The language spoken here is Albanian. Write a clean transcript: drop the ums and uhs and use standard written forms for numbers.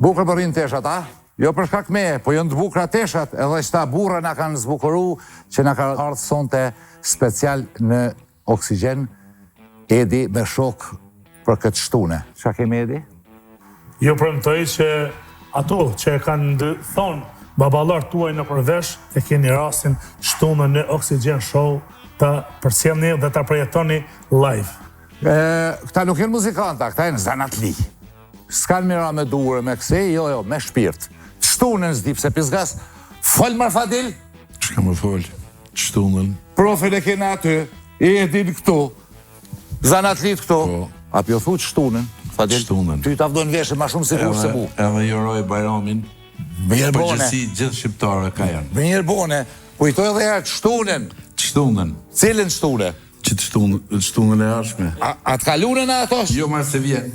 Bukur për rinë teshat, a? Jo për shkak me, po jënë të bukra teshat, edhe qëta burra na kanë zbukuru që na kanë ardhë sonte special në Oksigen, Edi me shok për këtë shtune. Qa kemi Edi? Jo premtoj që ato që e kanë thonë babalar tuaj në përvesh, e keni rastin shtunën në Oksigen Show të përcjellni dhe të përjetoni live. Këta nuk jenë muzikanta, këta jenë zanatli. S'kan mira me dure, me këse, jo, me shpirt. Shtunën s'di pse pizgas, fol Marfadil. Çka më fol? Shtunën. Profil e kena aty, Edin këtu, zanatlit këtu. A pjo thut shtunën, Fadil? Shtunën. Ty ta vdojnë veshë ma shumë sigur se mu. Edhe juroj Bajramin. Përgjësi gjithë shqiptare ka janë. Me njërë bone, kujtoj edhe jarë shtunën. Shtunën. Cilën shtunë? Që të shtunën e ashme. A të kalunën a ato? Jo ma se vjen.